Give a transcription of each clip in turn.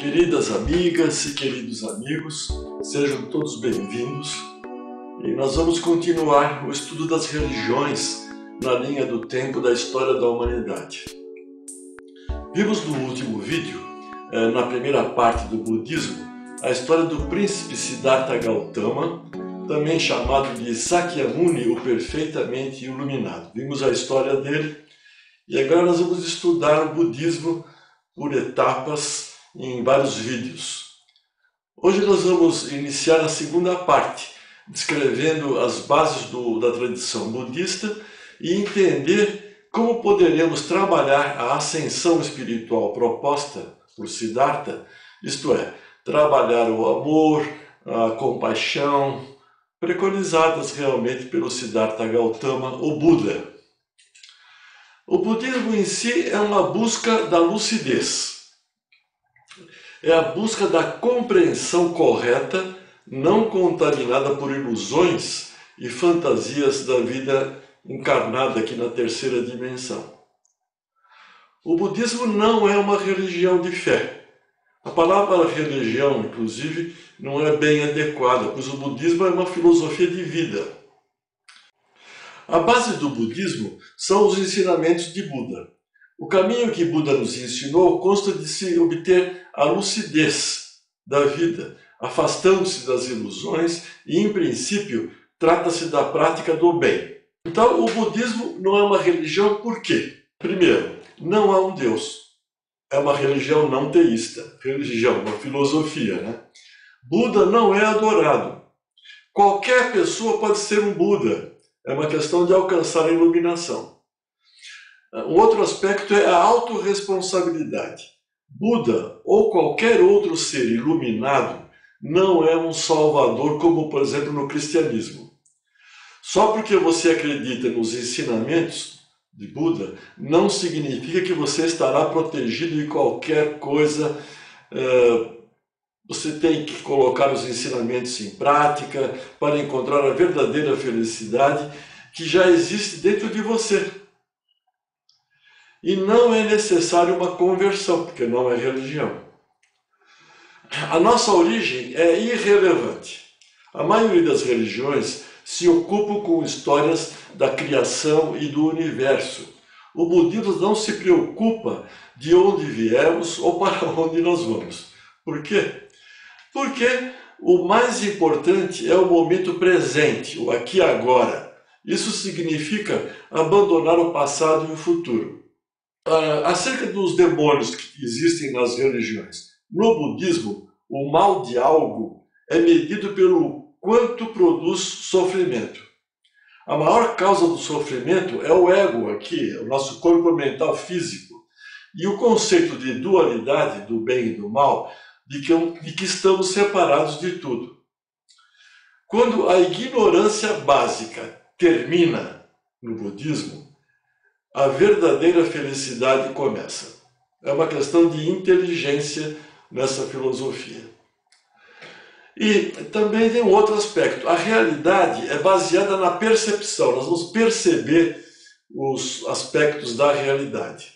Queridas amigas e queridos amigos, sejam todos bem-vindos e nós vamos continuar o estudo das religiões na linha do tempo da história da humanidade. Vimos no último vídeo, na primeira parte do budismo, a história do príncipe Siddhartha Gautama, também chamado de Sakyamuni, o perfeitamente iluminado. Vimos a história dele e agora nós vamos estudar o budismo por etapas em vários vídeos. Hoje nós vamos iniciar a segunda parte, descrevendo as bases da tradição budista e entender como poderemos trabalhar a ascensão espiritual proposta por Siddhartha, isto é, trabalhar o amor, a compaixão, preconizadas realmente pelo Siddhartha Gautama, o Buda. O budismo em si é uma busca da lucidez. É a busca da compreensão correta, não contaminada por ilusões e fantasias da vida encarnada aqui na terceira dimensão. O budismo não é uma religião de fé. A palavra religião, inclusive, não é bem adequada, pois o budismo é uma filosofia de vida. A base do budismo são os ensinamentos de Buda. O caminho que Buda nos ensinou consta de se obter a lucidez da vida, afastando-se das ilusões e, em princípio, trata-se da prática do bem. Então, o budismo não é uma religião por quê? Primeiro, não há um Deus. É uma religião não teísta. Religião, uma filosofia, né? Buda não é adorado. Qualquer pessoa pode ser um Buda. É uma questão de alcançar a iluminação. Um outro aspecto é a autorresponsabilidade. Buda ou qualquer outro ser iluminado não é um salvador, como por exemplo no cristianismo. Só porque você acredita nos ensinamentos de Buda, não significa que você estará protegido de qualquer coisa. Você tem que colocar os ensinamentos em prática para encontrar a verdadeira felicidade que já existe dentro de você. E não é necessário uma conversão, porque não é religião. A nossa origem é irrelevante. A maioria das religiões se ocupam com histórias da criação e do universo. O budismo não se preocupa de onde viemos ou para onde nós vamos. Por quê? Porque o mais importante é o momento presente, o aqui e agora. Isso significa abandonar o passado e o futuro. Acerca dos demônios que existem nas religiões. No budismo, o mal de algo é medido pelo quanto produz sofrimento. A maior causa do sofrimento é o ego aqui, o nosso corpo mental físico. E o conceito de dualidade, do bem e do mal, de que estamos separados de tudo. Quando a ignorância básica termina no budismo, a verdadeira felicidade começa. É uma questão de inteligência nessa filosofia. E também tem um outro aspecto. A realidade é baseada na percepção. Nós vamos perceber os aspectos da realidade.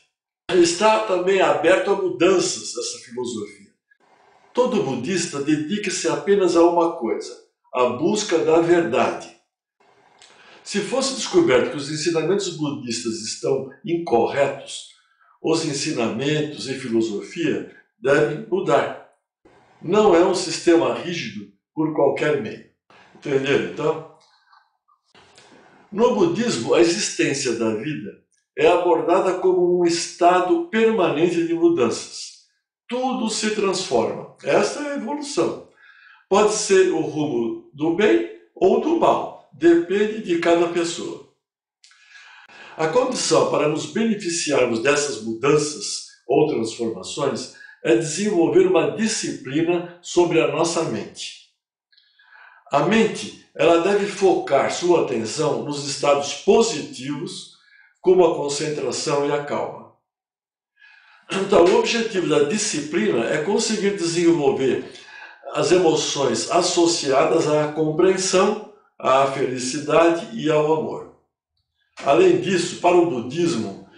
Está também aberto a mudanças essa filosofia. Todo budista dedica-se apenas a uma coisa, a busca da verdade. Se fosse descoberto que os ensinamentos budistas estão incorretos, os ensinamentos e filosofia devem mudar. Não é um sistema rígido por qualquer meio. Entenderam, então? No budismo, a existência da vida é abordada como um estado permanente de mudanças. Tudo se transforma. Esta é a evolução. Pode ser o rumo do bem ou do mal. Depende de cada pessoa. A condição para nos beneficiarmos dessas mudanças ou transformações é desenvolver uma disciplina sobre a nossa mente. A mente, ela deve focar sua atenção nos estados positivos, como a concentração e a calma. Então, o objetivo da disciplina é conseguir desenvolver as emoções associadas à compreensão, à felicidade e ao amor. Além disso, para o budismo,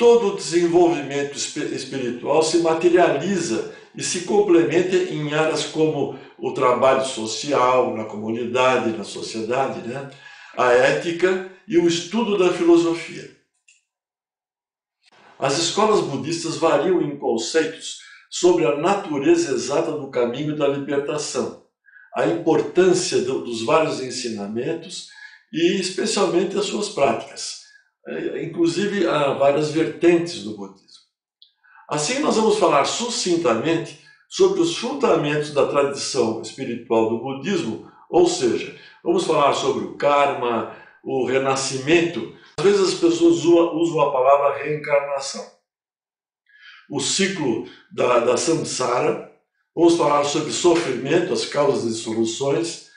todo o desenvolvimento espiritual se materializa e se complementa em áreas como o trabalho social, na comunidade, na sociedade, né? A ética e o estudo da filosofia. As escolas budistas variam em conceitos sobre a natureza exata do caminho da libertação, a importância dos vários ensinamentos e especialmente as suas práticas. Inclusive, há várias vertentes do budismo. Assim, nós vamos falar sucintamente sobre os fundamentos da tradição espiritual do budismo, ou seja, vamos falar sobre o karma, o renascimento. Às vezes as pessoas usam a palavra reencarnação. O ciclo da samsara. Vamos falar sobre sofrimento, as causas e soluções.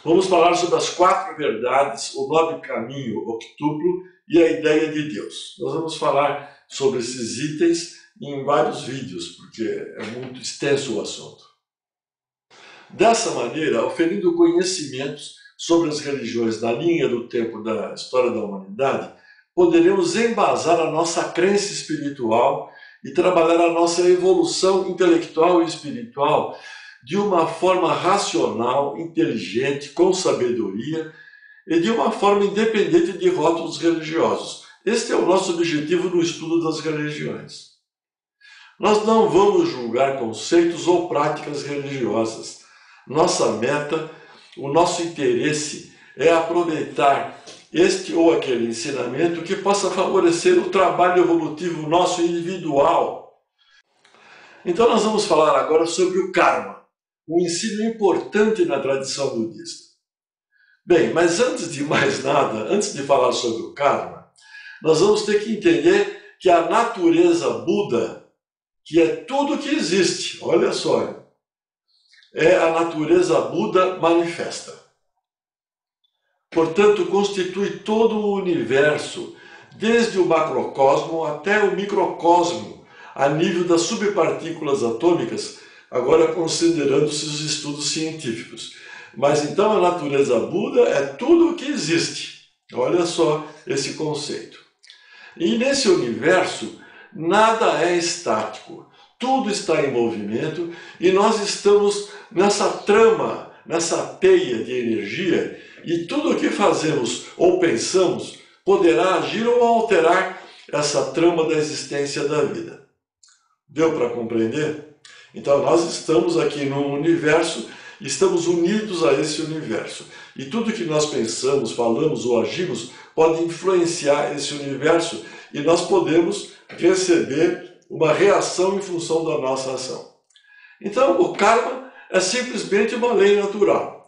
Vamos falar sobre as 4 verdades, o nobre caminho octuplo e a ideia de Deus. Nós vamos falar sobre esses itens em vários vídeos, porque é muito extenso o assunto. Dessa maneira, oferindo conhecimentos sobre as religiões na linha do tempo da história da humanidade, poderemos embasar a nossa crença espiritual e trabalhar a nossa evolução intelectual e espiritual de uma forma racional, inteligente, com sabedoria e de uma forma independente de rótulos religiosos. Este é o nosso objetivo no estudo das religiões. Nós não vamos julgar conceitos ou práticas religiosas. Nossa meta, o nosso interesse é aproveitar este ou aquele ensinamento que possa favorecer o trabalho evolutivo nosso individual. Então nós vamos falar agora sobre o karma, um ensino importante na tradição budista. Bem, mas antes de mais nada, antes de falar sobre o karma, nós vamos ter que entender que a natureza Buda, que é tudo que existe, olha só, é a natureza Buda manifesta. Portanto, constitui todo o universo, desde o macrocosmo até o microcosmo, a nível das subpartículas atômicas, agora considerando-se os estudos científicos. Mas então a natureza Buda é tudo o que existe. Olha só esse conceito. E nesse universo, nada é estático. Tudo está em movimento e nós estamos nessa trama, nessa teia de energia, e tudo o que fazemos ou pensamos poderá agir ou alterar essa trama da existência da vida. Deu para compreender? Então nós estamos aqui num universo, estamos unidos a esse universo. E tudo que nós pensamos, falamos ou agimos pode influenciar esse universo e nós podemos receber uma reação em função da nossa ação. Então o karma é simplesmente uma lei natural.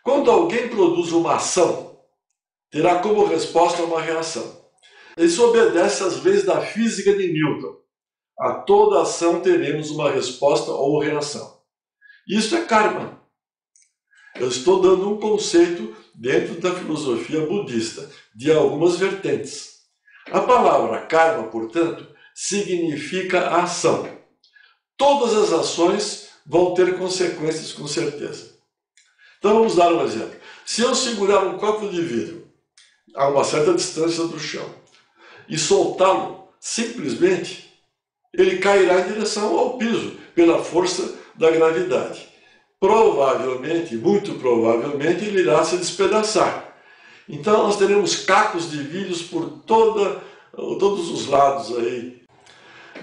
Quando alguém produz uma ação, terá como resposta uma reação. Isso obedece às leis da física de Newton. A toda ação teremos uma resposta ou reação. Isso é karma. Eu estou dando um conceito dentro da filosofia budista, de algumas vertentes. A palavra karma, portanto, significa ação. Todas as ações vão ter consequências com certeza. Então vamos dar um exemplo. Se eu segurar um copo de vidro a uma certa distância do chão e soltá-lo, simplesmente ele cairá em direção ao piso pela força da gravidade. Provavelmente, muito provavelmente, ele irá se despedaçar. Então nós teremos cacos de vidros por todos os lados aí.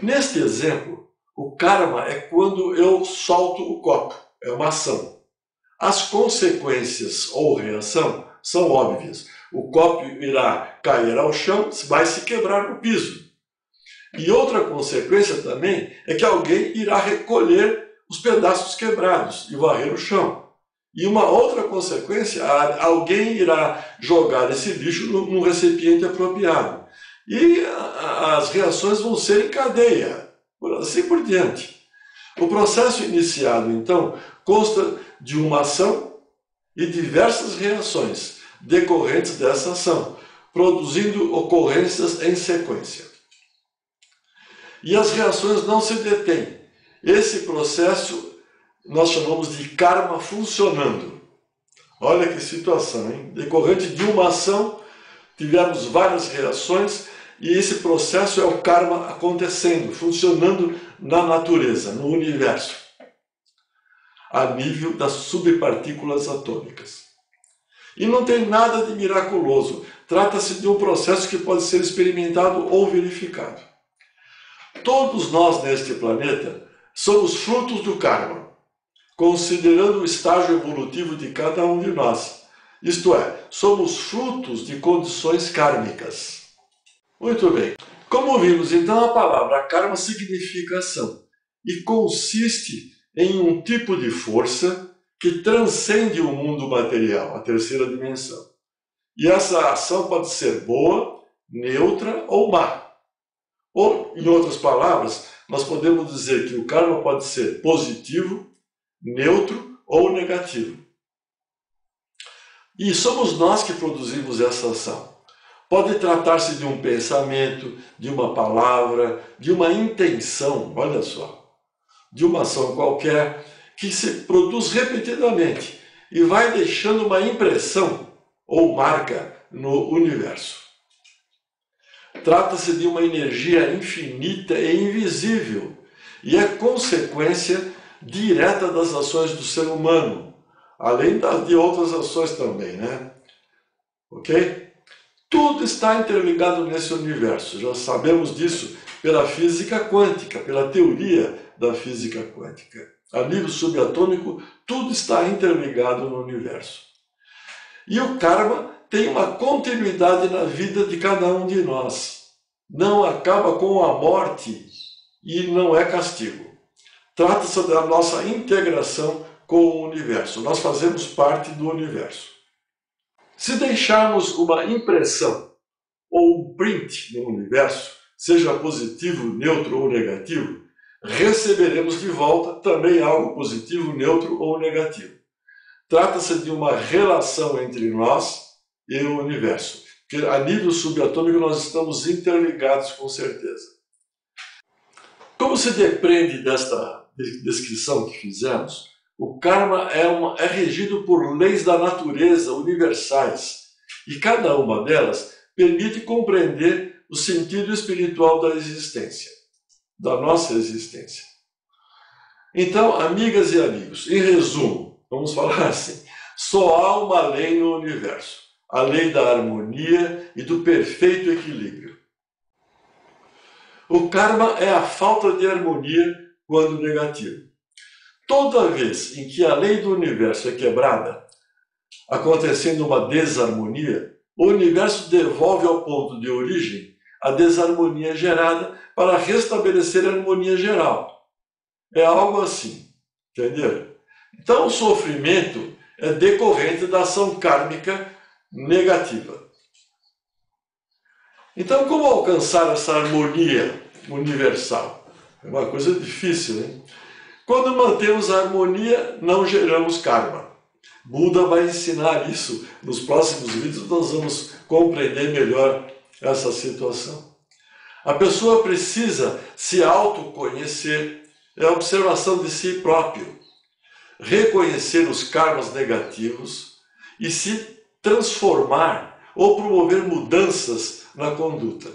Neste exemplo, o karma é quando eu solto o copo, é uma ação. As consequências ou reação são óbvias. O copo irá cair ao chão, vai se quebrar no piso. E outra consequência também é que alguém irá recolher os pedaços quebrados e varrer o chão. E uma outra consequência, alguém irá jogar esse lixo num recipiente apropriado. E as reações vão ser em cadeia, assim por diante. O processo iniciado, então, consta de uma ação e diversas reações decorrentes dessa ação, produzindo ocorrências em sequência. E as reações não se detêm. Esse processo nós chamamos de karma funcionando. Olha que situação, hein? Decorrente de uma ação, tivemos várias reações E esse processo é o karma acontecendo, funcionando na natureza, no universo, a nível das subpartículas atômicas. E não tem nada de miraculoso. Trata-se de um processo que pode ser experimentado ou verificado. Todos nós neste planeta somos frutos do karma, considerando o estágio evolutivo de cada um de nós. Isto é, somos frutos de condições kármicas. Muito bem. Como vimos, então, a palavra karma significa ação e consiste em um tipo de força que transcende o mundo material, a terceira dimensão. E essa ação pode ser boa, neutra ou má. Ou, em outras palavras, nós podemos dizer que o karma pode ser positivo, neutro ou negativo. E somos nós que produzimos essa ação. Pode tratar-se de um pensamento, de uma palavra, de uma intenção, olha só, de uma ação qualquer que se produz repetidamente e vai deixando uma impressão ou marca no universo. Trata-se de uma energia infinita e invisível e é consequência direta das ações do ser humano, além de outras ações também, né? Ok? Tudo está interligado nesse universo, já sabemos disso pela física quântica, pela teoria da física quântica. A nível subatômico, tudo está interligado no universo. E o karma tem uma continuidade na vida de cada um de nós. Não acaba com a morte e não é castigo. Trata-se da nossa integração com o universo. Nós fazemos parte do universo. Se deixarmos uma impressão ou um print no universo, seja positivo, neutro ou negativo, receberemos de volta também algo positivo, neutro ou negativo. Trata-se de uma relação entre nós e o universo, que a nível subatômico nós estamos interligados com certeza. Como se depreende desta descrição que fizemos, o karma é regido por leis da natureza universais e cada uma delas permite compreender o sentido espiritual da existência, da nossa existência. Então, amigas e amigos, em resumo, vamos falar assim, só há uma lei no universo, a lei da harmonia e do perfeito equilíbrio. O karma é a falta de harmonia quando negativo. Toda vez em que a lei do universo é quebrada, acontecendo uma desarmonia, o universo devolve ao ponto de origem a desarmonia gerada para restabelecer a harmonia geral. É algo assim, entenderam? Então o sofrimento é decorrente da ação kármica negativa. Então como alcançar essa harmonia universal? É uma coisa difícil, hein? Quando mantemos a harmonia, não geramos karma. Buda vai ensinar isso. Nos próximos vídeos nós vamos compreender melhor essa situação. A pessoa precisa se autoconhecer, é a observação de si próprio, reconhecer os karmas negativos e se transformar ou promover mudanças na conduta.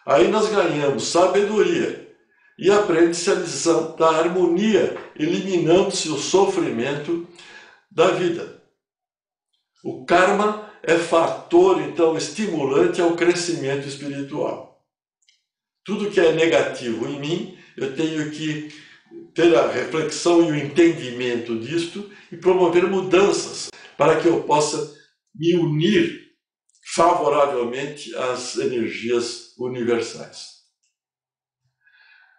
Aí nós ganhamos sabedoria e aprende-se a lição da harmonia, eliminando-se o sofrimento da vida. O karma é fator, então, estimulante ao crescimento espiritual. Tudo que é negativo em mim, eu tenho que ter a reflexão e o entendimento disto e promover mudanças para que eu possa me unir favoravelmente às energias universais.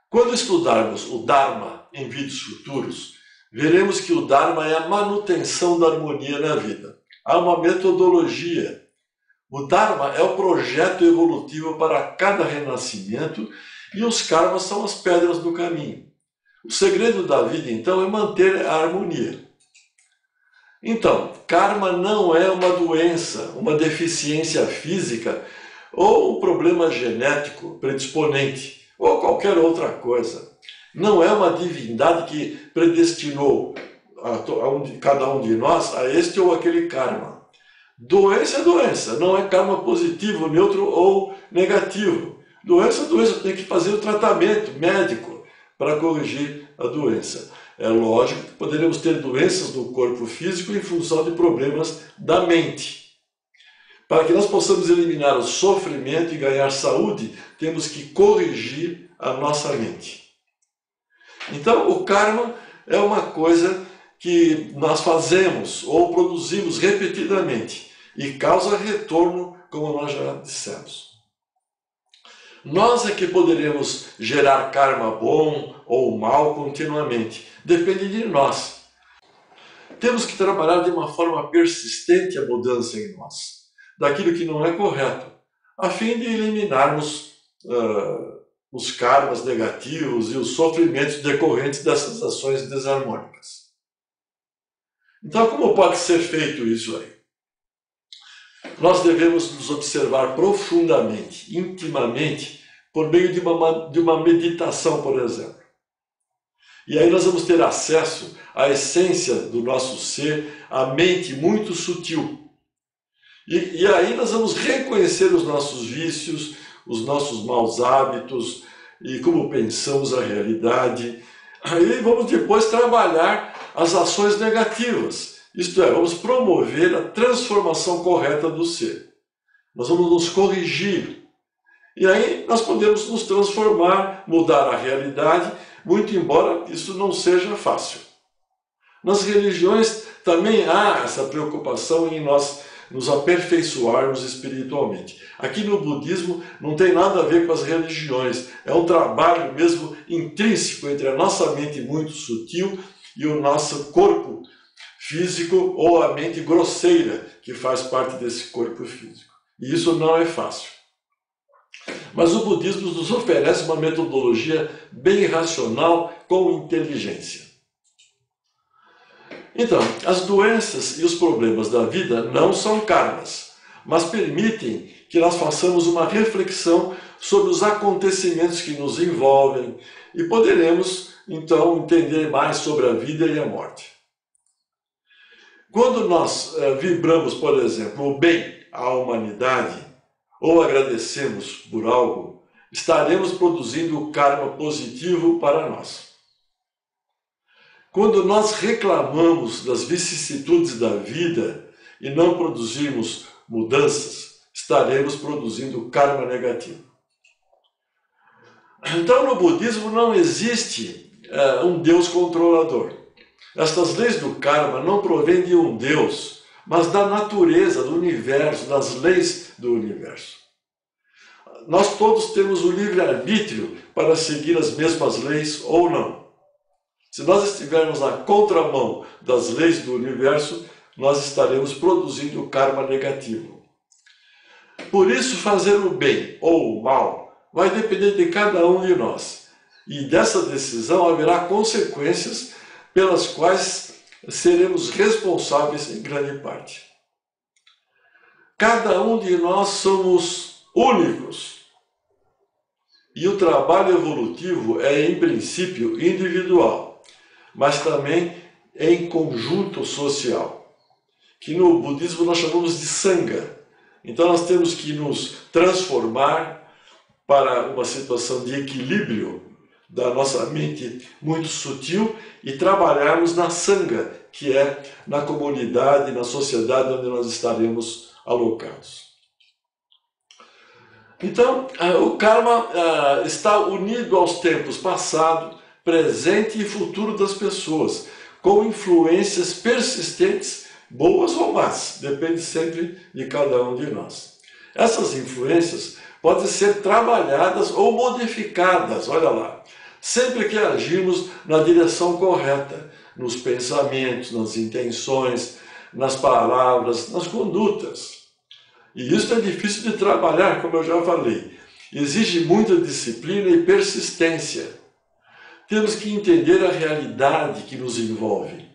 Quando estudarmos o Dharma em vídeos futuros, veremos que o Dharma é a manutenção da harmonia na vida. Há uma metodologia. O Dharma é o projeto evolutivo para cada renascimento e os karmas são as pedras do caminho. O segredo da vida, então, é manter a harmonia. Então, karma não é uma doença, uma deficiência física ou um problema genético predisponente, ou qualquer outra coisa. Não é uma divindade que predestinou cada um de nós a este ou aquele karma. Doença é doença, não é karma positivo, neutro ou negativo. Doença é doença, tem que fazer o tratamento médico para corrigir a doença. É lógico que poderemos ter doenças no corpo físico em função de problemas da mente. Para que nós possamos eliminar o sofrimento e ganhar saúde, temos que corrigir a nossa mente. Então, o karma é uma coisa que nós fazemos ou produzimos repetidamente e causa retorno, como nós já dissemos. Nós é que poderemos gerar karma bom ou mal continuamente. Depende de nós. Temos que trabalhar de uma forma persistente a mudança em nós, daquilo que não é correto, a fim de eliminarmos os karmas negativos e os sofrimentos decorrentes dessas ações desarmônicas. Então, como pode ser feito isso aí? Nós devemos nos observar profundamente, intimamente, por meio de uma meditação, por exemplo. E aí nós vamos ter acesso à essência do nosso ser, à mente muito sutil. E aí nós vamos reconhecer os nossos vícios, os nossos maus hábitos e como pensamos a realidade. Aí vamos depois trabalhar as ações negativas. Isto é, vamos promover a transformação correta do ser. Nós vamos nos corrigir. E aí nós podemos nos transformar, mudar a realidade, muito embora isso não seja fácil. Nas religiões também há essa preocupação em nós nos aperfeiçoarmos espiritualmente. Aqui no budismo não tem nada a ver com as religiões, é um trabalho mesmo intrínseco entre a nossa mente muito sutil e o nosso corpo físico ou a mente grosseira que faz parte desse corpo físico. E isso não é fácil. Mas o budismo nos oferece uma metodologia bem racional com inteligência. Então, as doenças e os problemas da vida não são karmas, mas permitem que nós façamos uma reflexão sobre os acontecimentos que nos envolvem e poderemos, então, entender mais sobre a vida e a morte. Quando nós vibramos, por exemplo, o bem à humanidade ou agradecemos por algo, estaremos produzindo o karma positivo para nós. Quando nós reclamamos das vicissitudes da vida e não produzirmos mudanças, estaremos produzindo karma negativo. Então, no budismo não existe um Deus controlador. Estas leis do karma não provêm de um Deus, mas da natureza, do universo, das leis do universo. Nós todos temos o livre-arbítrio para seguir as mesmas leis ou não. Se nós estivermos na contramão das leis do universo, nós estaremos produzindo karma negativo. Por isso, fazer o bem ou o mal vai depender de cada um de nós. E dessa decisão haverá consequências pelas quais seremos responsáveis em grande parte. Cada um de nós somos únicos. E o trabalho evolutivo é, em princípio, individual, mas também em conjunto social, que no budismo nós chamamos de sangha. Então nós temos que nos transformar para uma situação de equilíbrio da nossa mente muito sutil e trabalharmos na sangha, que é na comunidade, na sociedade onde nós estaremos alocados. Então, o karma está unido aos tempos passado, presente e futuro das pessoas, com influências persistentes, boas ou más, depende sempre de cada um de nós. Essas influências podem ser trabalhadas ou modificadas, olha lá, sempre que agirmos na direção correta, nos pensamentos, nas intenções, nas palavras, nas condutas. E isso é difícil de trabalhar, como eu já falei. Exige muita disciplina e persistência. Temos que entender a realidade que nos envolve,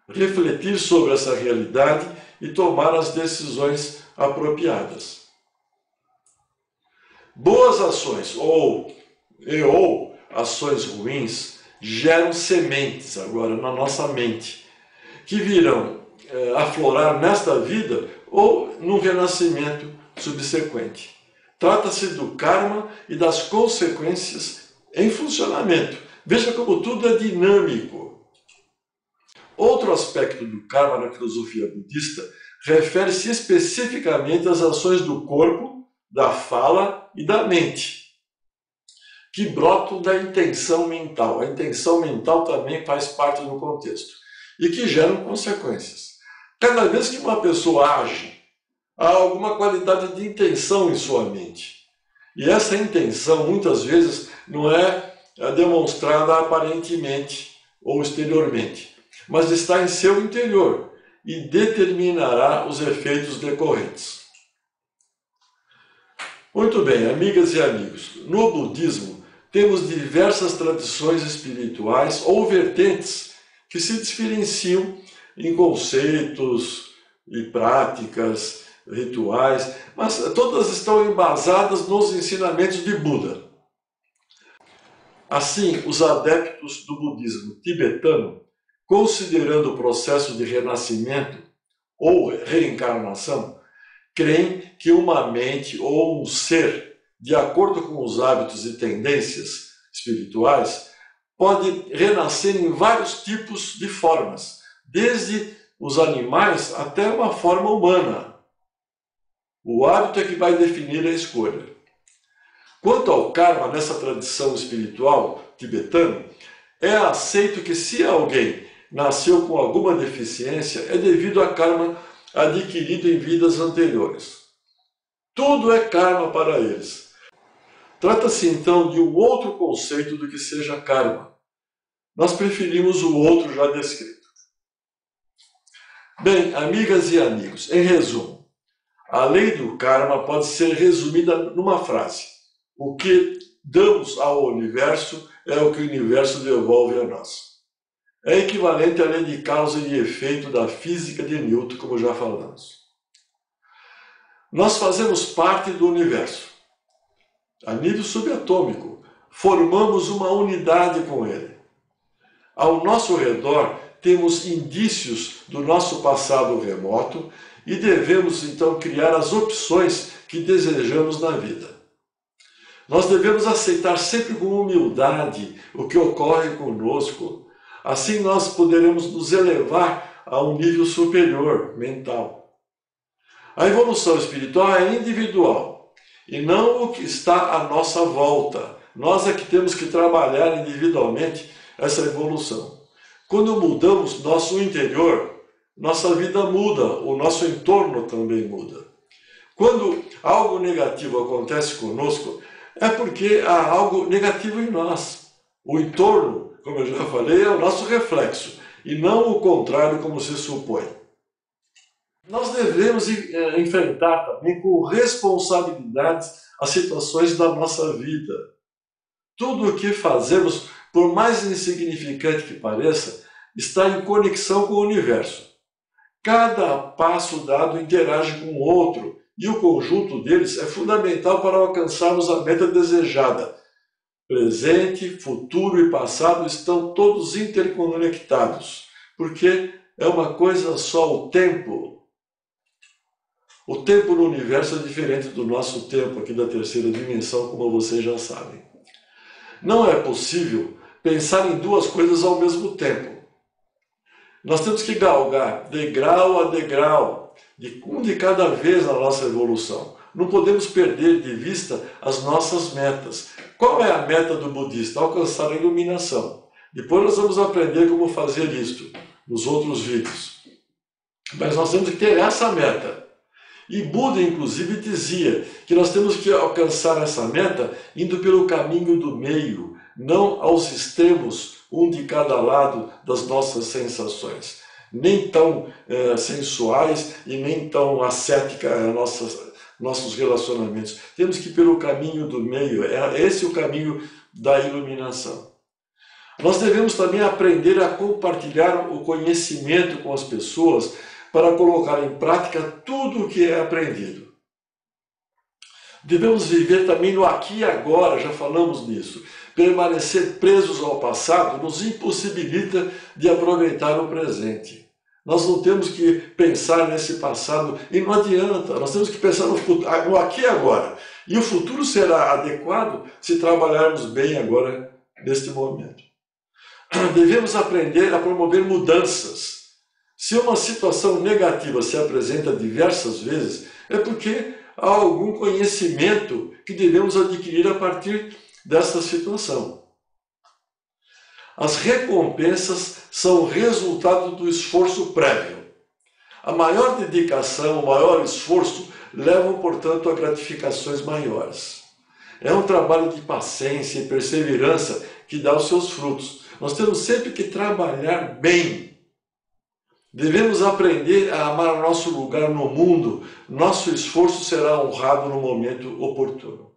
refletir sobre essa realidade e tomar as decisões apropriadas. Boas ações ou ações ruins geram sementes agora na nossa mente, que virão aflorar nesta vida ou num renascimento subsequente. Trata-se do karma e das consequências em funcionamento. Veja como tudo é dinâmico. Outro aspecto do karma na filosofia budista refere-se especificamente às ações do corpo, da fala e da mente, que brotam da intenção mental. A intenção mental também faz parte do contexto e que geram consequências. Cada vez que uma pessoa age, há alguma qualidade de intenção em sua mente. E essa intenção, muitas vezes, não é demonstrada aparentemente ou exteriormente, mas está em seu interior e determinará os efeitos decorrentes. Muito bem, amigas e amigos, no budismo temos diversas tradições espirituais ou vertentes que se diferenciam em conceitos e práticas, rituais, mas todas estão embasadas nos ensinamentos de Buda. Assim, os adeptos do budismo tibetano, considerando o processo de renascimento ou reencarnação, creem que uma mente ou um ser, de acordo com os hábitos e tendências espirituais, pode renascer em vários tipos de formas, desde os animais até uma forma humana. O hábito é que vai definir a escolha. Quanto ao karma, nessa tradição espiritual tibetana, é aceito que se alguém nasceu com alguma deficiência, é devido a karma adquirido em vidas anteriores. Tudo é karma para eles. Trata-se então de um outro conceito do que seja karma. Nós preferimos o outro já descrito. Bem, amigas e amigos, em resumo, a lei do karma pode ser resumida numa frase: o que damos ao universo é o que o universo devolve a nós. É equivalente à lei de causa e efeito da física de Newton, como já falamos. Nós fazemos parte do universo. A nível subatômico, formamos uma unidade com ele. Ao nosso redor, temos indícios do nosso passado remoto e devemos então criar as opções que desejamos na vida. Nós devemos aceitar sempre com humildade o que ocorre conosco. Assim nós poderemos nos elevar a um nível superior mental. A evolução espiritual é individual e não o que está à nossa volta. Nós é que temos que trabalhar individualmente essa evolução. Quando mudamos nosso interior, nossa vida muda, o nosso entorno também muda. Quando algo negativo acontece conosco, é porque há algo negativo em nós. O entorno, como eu já falei, é o nosso reflexo, e não o contrário, como se supõe. Nós devemos enfrentar também com responsabilidade as situações da nossa vida. Tudo o que fazemos, por mais insignificante que pareça, está em conexão com o universo. Cada passo dado interage com o outro, e o conjunto deles é fundamental para alcançarmos a meta desejada. Presente, futuro e passado estão todos interconectados, porque é uma coisa só o tempo. O tempo no universo é diferente do nosso tempo aqui da terceira dimensão, como vocês já sabem. Não é possível pensar em duas coisas ao mesmo tempo. Nós temos que galgar degrau a degrau, um de cada vez na nossa evolução. Não podemos perder de vista as nossas metas. Qual é a meta do budista? Alcançar a iluminação. Depois nós vamos aprender como fazer isto nos outros vídeos. Mas nós temos que ter essa meta. E Buda, inclusive, dizia que nós temos que alcançar essa meta indo pelo caminho do meio, não aos extremos, um de cada lado das nossas sensações. Nem tão sensuais e nem tão ascéticas nossos relacionamentos. Temos que ir pelo caminho do meio. É esse o caminho da iluminação. Nós devemos também aprender a compartilhar o conhecimento com as pessoas para colocar em prática tudo o que é aprendido. Devemos viver também no aqui e agora, já falamos nisso. Permanecer presos ao passado nos impossibilita de aproveitar o presente. Nós não temos que pensar nesse passado e não adianta, nós temos que pensar no futuro, no aqui e agora. E o futuro será adequado se trabalharmos bem agora, neste momento. Devemos aprender a promover mudanças. Se uma situação negativa se apresenta diversas vezes, é porque há algum conhecimento que devemos adquirir a partir dessa situação. As recompensas são resultado do esforço prévio. A maior dedicação, o maior esforço levam, portanto, a gratificações maiores. É um trabalho de paciência e perseverança que dá os seus frutos. Nós temos sempre que trabalhar bem. Devemos aprender a amar o nosso lugar no mundo. Nosso esforço será honrado no momento oportuno.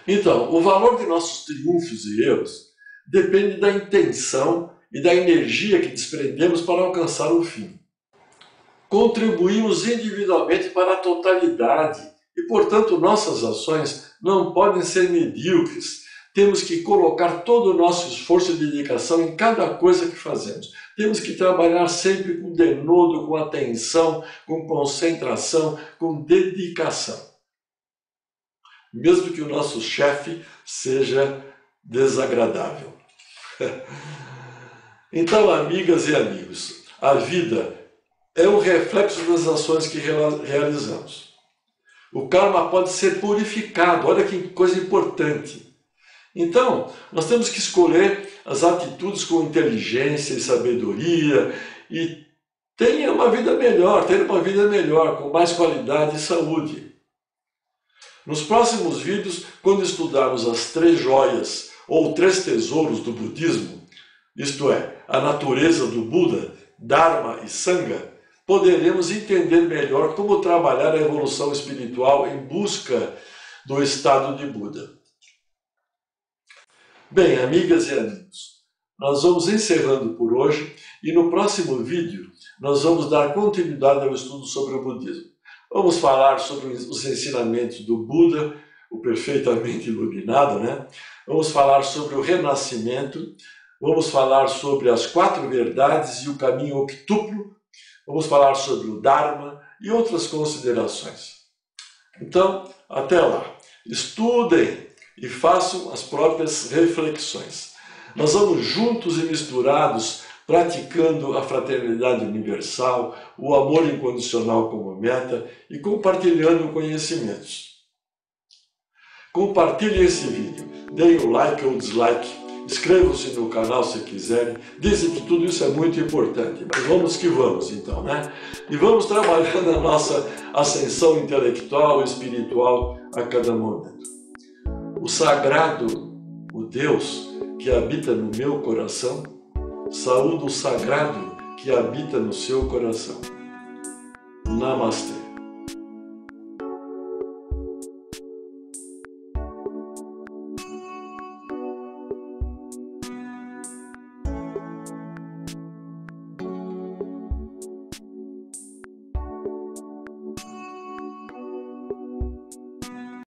Então, o valor de nossos triunfos e erros depende da intenção e da energia que desprendemos para alcançar o fim. Contribuímos individualmente para a totalidade e, portanto, nossas ações não podem ser medíocres. Temos que colocar todo o nosso esforço e dedicação em cada coisa que fazemos. Temos que trabalhar sempre com denodo, com atenção, com concentração, com dedicação. Mesmo que o nosso chefe seja desagradável. Então, amigas e amigos, a vida é um reflexo das ações que realizamos. O karma pode ser purificado, olha que coisa importante. Então, nós temos que escolher as atitudes com inteligência e sabedoria e ter uma vida melhor, com mais qualidade e saúde. Nos próximos vídeos, quando estudarmos as 3 joias ou 3 tesouros do budismo, isto é, a natureza do Buda, Dharma e Sangha, poderemos entender melhor como trabalhar a evolução espiritual em busca do estado de Buda. Bem, amigas e amigos, nós vamos encerrando por hoje e no próximo vídeo nós vamos dar continuidade ao estudo sobre o budismo. Vamos falar sobre os ensinamentos do Buda, o perfeitamente iluminado, né? Vamos falar sobre o renascimento, vamos falar sobre as 4 verdades e o caminho octuplo, vamos falar sobre o Dharma e outras considerações. Então, até lá. Estudem e façam as próprias reflexões. Nós vamos juntos e misturados praticando a fraternidade universal, o amor incondicional como meta e compartilhando conhecimentos. Compartilhem esse vídeo, deem o like ou dislike, inscrevam-se no canal se quiserem, dizem que tudo isso é muito importante, mas vamos que vamos então, né? E vamos trabalhando a nossa ascensão intelectual e espiritual a cada momento. O sagrado, o Deus que habita no meu coração, saúde o sagrado que habita no seu coração. Namastê.